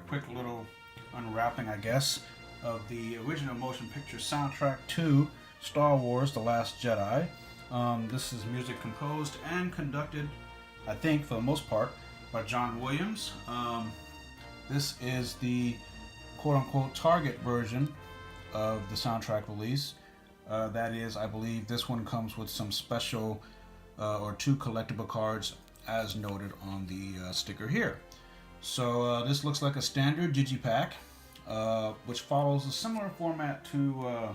quick little unwrapping, I guess, of the original motion picture soundtrack to Star Wars The Last Jedi. This is music composed and conducted, I think, for the most part, by John Williams. This is the quote-unquote Target version of the soundtrack release. That is, I believe this one comes with some special or 2 collectible cards as noted on the sticker here. So this looks like a standard digi-pack, which follows a similar format to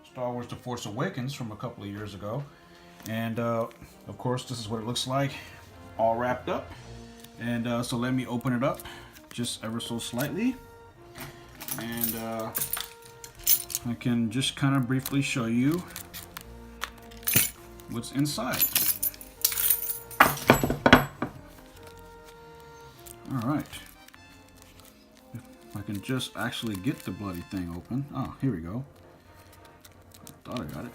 Star Wars The Force Awakens from a couple of years ago. And of course this is what it looks like all wrapped up. And so let me open it up just ever so slightly. And I can just kind of briefly show you what's inside. Alright. If I can just actually get the bloody thing open. Oh, here we go. I thought I got it.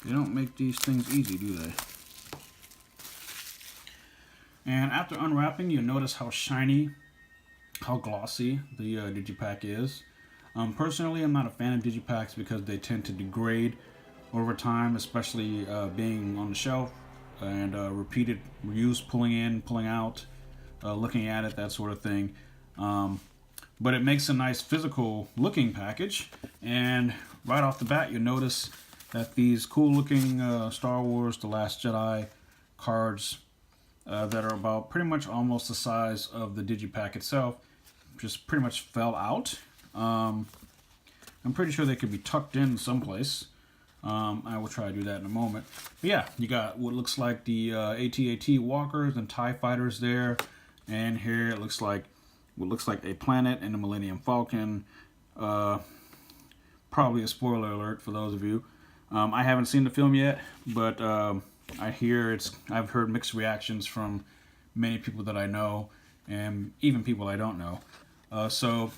They don't make these things easy, do they? And after unwrapping, you'll notice how shiny, how glossy the digipack is. Personally, I'm not a fan of digipacks because they tend to degrade over time, especially being on the shelf and repeated reuse, pulling in, pulling out, looking at it, that sort of thing. But it makes a nice physical looking package, and right off the bat you'll notice that these cool looking Star Wars The Last Jedi cards that are about pretty much almost the size of the digipack itself just pretty much fell out. I'm pretty sure they could be tucked in someplace. I will try to do that in a moment. But yeah, you got what looks like the AT-AT walkers and TIE fighters there, and here it looks like what looks like a planet and a Millennium Falcon. Probably a spoiler alert for those of you. I haven't seen the film yet, but I've heard mixed reactions from many people that I know, and even people I don't know. So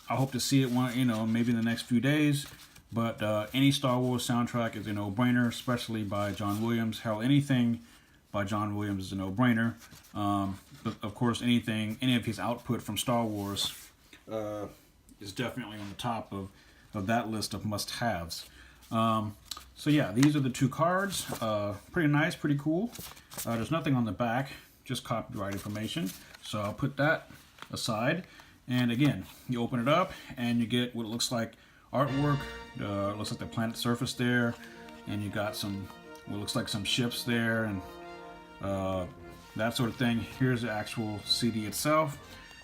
I hope to see it maybe in the next few days. But any Star Wars soundtrack is a no-brainer, especially by John Williams. Hell, anything by John Williams is a no-brainer. But of course, any of his output from Star Wars is definitely on the top of that list of must-haves. So yeah, these are the 2 cards. Pretty nice, pretty cool. There's nothing on the back, just copyright information. So I'll put that aside. And again, you open it up and you get what it looks like artwork. It looks like the planet surface there, and you got what looks like some ships there, and that sort of thing. Here's the actual CD itself,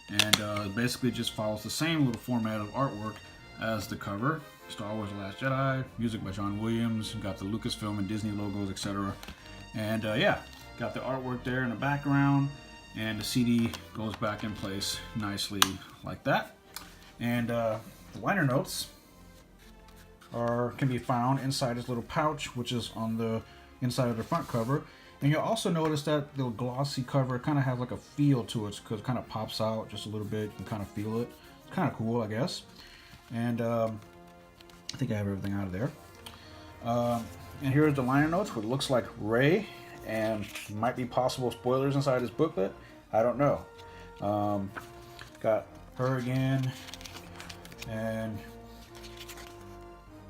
and it basically just follows the same little format of artwork as the cover. Star Wars The Last Jedi, music by John Williams, got the Lucasfilm and Disney logos, etc. And yeah, got the artwork there in the background, and the CD goes back in place nicely like that. And the liner notes can be found inside this little pouch, which is on the inside of the front cover. And you'll also notice that the glossy cover kind of has like a feel to it, because it kind of pops out just a little bit. You can kind of feel it. It's kind of cool, I guess. And I think I have everything out of there. And here's the liner notes, what looks like Rey, and might be possible spoilers inside this booklet. I don't know. Got her again, and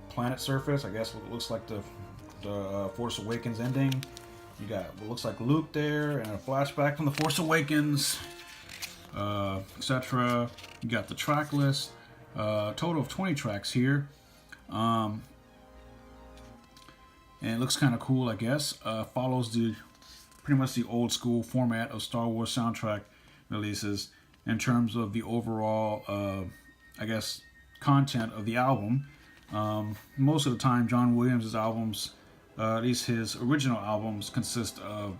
planet surface, I guess what looks like the Force Awakens ending. You got what looks like Luke there, and a flashback from the Force Awakens, etc. You got the track list, total of 20 tracks here, and it looks kind of cool, I guess. Follows pretty much the old school format of Star Wars soundtrack releases in terms of the overall, I guess, content of the album. Most of the time, John Williams' albums, at least his original albums, consist of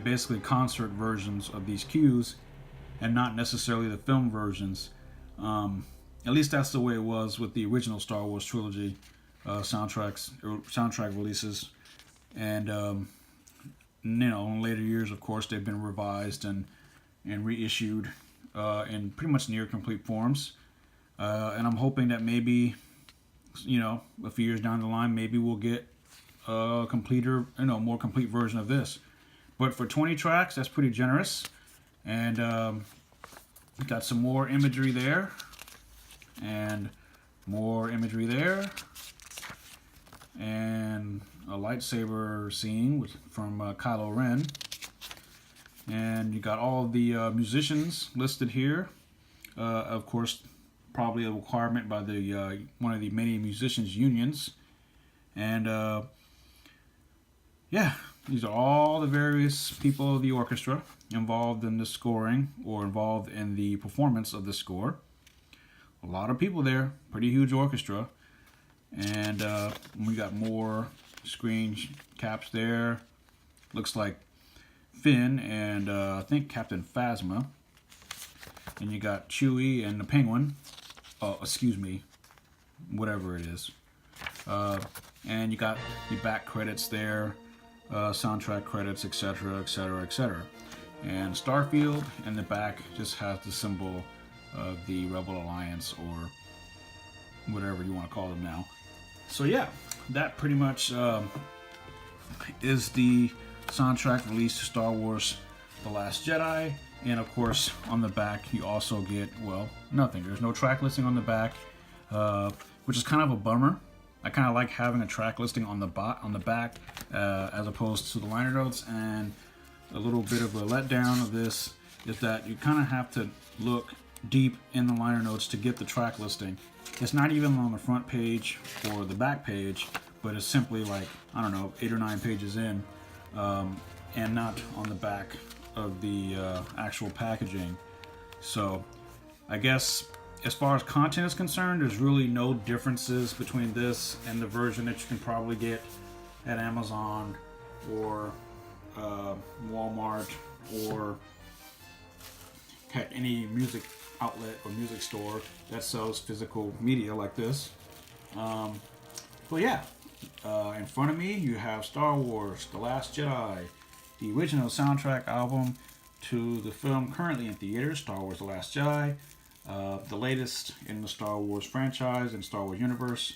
basically concert versions of these cues, and not necessarily the film versions. At least that's the way it was with the original Star Wars trilogy soundtrack releases. And in later years, of course, they've been revised and reissued in pretty much near complete forms. And I'm hoping that maybe, a few years down the line, maybe we'll get a completer, more complete version of this. But for 20 tracks, that's pretty generous. And got some more imagery there, and more imagery there, and a lightsaber scene from Kylo Ren. And you got all the musicians listed here. Of course, probably a requirement by the one of the many musicians unions. And yeah, these are all the various people of the orchestra involved in the scoring or involved in the performance of the score. A lot of people there, pretty huge orchestra. And we got more screen caps there. Looks like Finn and I think Captain Phasma. And you got Chewie and the Penguin. Oh, excuse me, whatever it is. And you got the back credits there, soundtrack credits, etc., etc., etc. And Starfield in the back just has the symbol of the Rebel Alliance, or whatever you want to call them now. So yeah, that pretty much is the soundtrack released to Star Wars The Last Jedi. And of course, on the back, you also get, well, nothing. There's no track listing on the back, which is kind of a bummer. I kind of like having a track listing on the back as opposed to the liner notes. And a little bit of a letdown of this is that you kind of have to look deep in the liner notes to get the track listing. It's not even on the front page or the back page, but it's simply like, I don't know, 8 or 9 pages in, and not on the back of the actual packaging. So I guess as far as content is concerned, there's really no differences between this and the version that you can probably get at Amazon or Walmart or at any music outlet or music store that sells physical media like this. But yeah, in front of me you have Star Wars The Last Jedi, the original soundtrack album to the film currently in theaters, Star Wars The Last Jedi, the latest in the Star Wars franchise and Star Wars universe,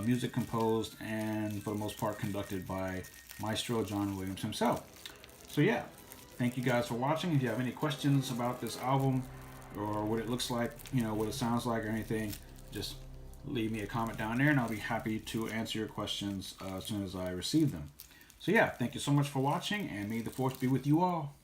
music composed and for the most part conducted by Maestro John Williams himself. So yeah, thank you guys for watching. If you have any questions about this album or what it looks like, what it sounds like or anything, just leave me a comment down there and I'll be happy to answer your questions as soon as I receive them. So yeah, thank you so much for watching, and may the Force be with you all.